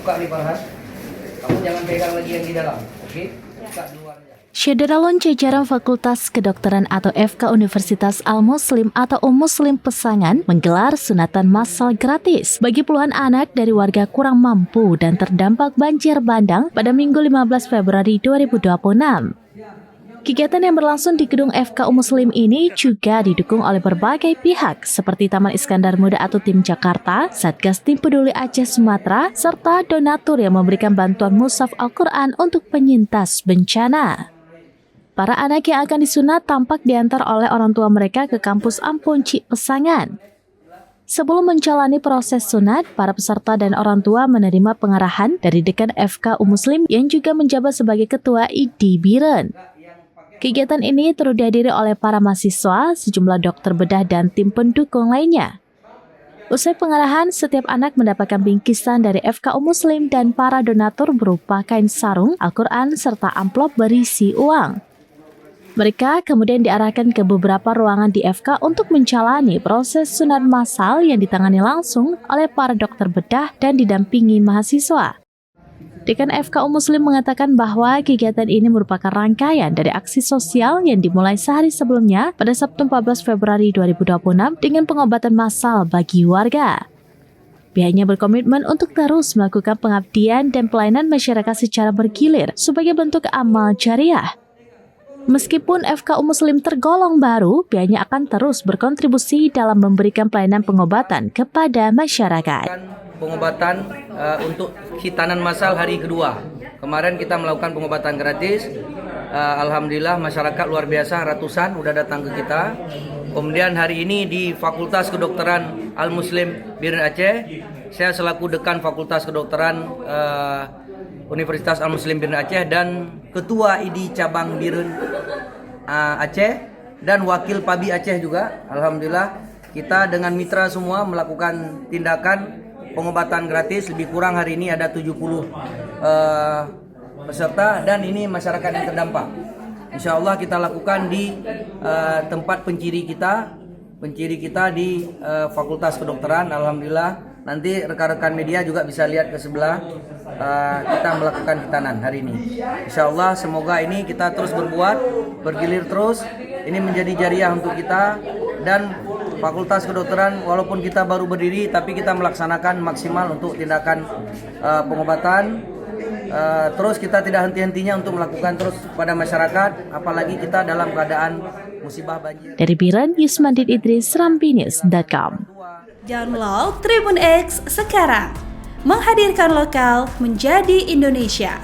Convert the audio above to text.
Buka nih Farhan. Kamu jangan pegang lagi yang di dalam, oke? Buka luarnya. Syederalon jajaran Fakultas Kedokteran atau FK Universitas Al-Muslim atau Muslim Pesangan menggelar sunatan massal gratis bagi puluhan anak dari warga kurang mampu dan terdampak banjir bandang pada Minggu 15 Februari 2026. Kegiatan yang berlangsung di gedung FK Muslim ini juga didukung oleh berbagai pihak seperti Taman Iskandar Muda atau Tim Jakarta, Satgas Tim Peduli Aceh Sumatera, serta donatur yang memberikan bantuan mushaf Al-Quran untuk penyintas bencana. Para anak yang akan disunat tampak diantar oleh orang tua mereka ke kampus Amponci Pesangan. Sebelum menjalani proses sunat, para peserta dan orang tua menerima pengarahan dari Dekan FK Muslim yang juga menjabat sebagai Ketua ID Biren. Kegiatan ini turut dihadiri oleh para mahasiswa, sejumlah dokter bedah dan tim pendukung lainnya. Usai pengarahan, setiap anak mendapatkan bingkisan dari FK Muslim dan para donatur berupa kain sarung, Al-Quran, serta amplop berisi uang. Mereka kemudian diarahkan ke beberapa ruangan di FK untuk menjalani proses sunat massal yang ditangani langsung oleh para dokter bedah dan didampingi mahasiswa. Dekan FK Muslim mengatakan bahwa kegiatan ini merupakan rangkaian dari aksi sosial yang dimulai sehari sebelumnya pada Sabtu 14 Februari 2026 dengan pengobatan massal bagi warga. Pihaknya berkomitmen untuk terus melakukan pengabdian dan pelayanan masyarakat secara bergilir sebagai bentuk amal jariah. Meskipun FK Muslim tergolong baru, pihaknya akan terus berkontribusi dalam memberikan pelayanan pengobatan kepada masyarakat. Pengobatan untuk khitanan massal hari kedua. Kemarin kita melakukan pengobatan gratis. Alhamdulillah masyarakat luar biasa, ratusan udah datang ke kita. Kemudian hari ini di Fakultas Kedokteran Al-Muslim Biren Aceh, saya selaku Dekan Fakultas Kedokteran Universitas Al-Muslim Biren Aceh dan Ketua ID Cabang Biren Aceh dan Wakil Pabi Aceh juga. Alhamdulillah kita dengan mitra semua melakukan tindakan pengobatan gratis. Lebih kurang hari ini ada 70 peserta dan ini masyarakat yang terdampak. Insya Allah kita lakukan di tempat penciri kita di Fakultas Kedokteran. Alhamdulillah nanti rekan-rekan media juga bisa lihat ke sebelah kita melakukan khitanan hari ini. Insya Allah semoga ini kita terus bergilir terus. Ini menjadi jariah untuk kita dan Fakultas Kedokteran walaupun kita baru berdiri tapi kita melaksanakan maksimal untuk tindakan pengobatan. Terus kita tidak henti-hentinya untuk melakukan terus pada masyarakat, apalagi kita dalam keadaan musibah banjir. Dari Biren, Yusmandit Idris, Rampinews.com. Download Tribun X sekarang, menghadirkan lokal menjadi Indonesia.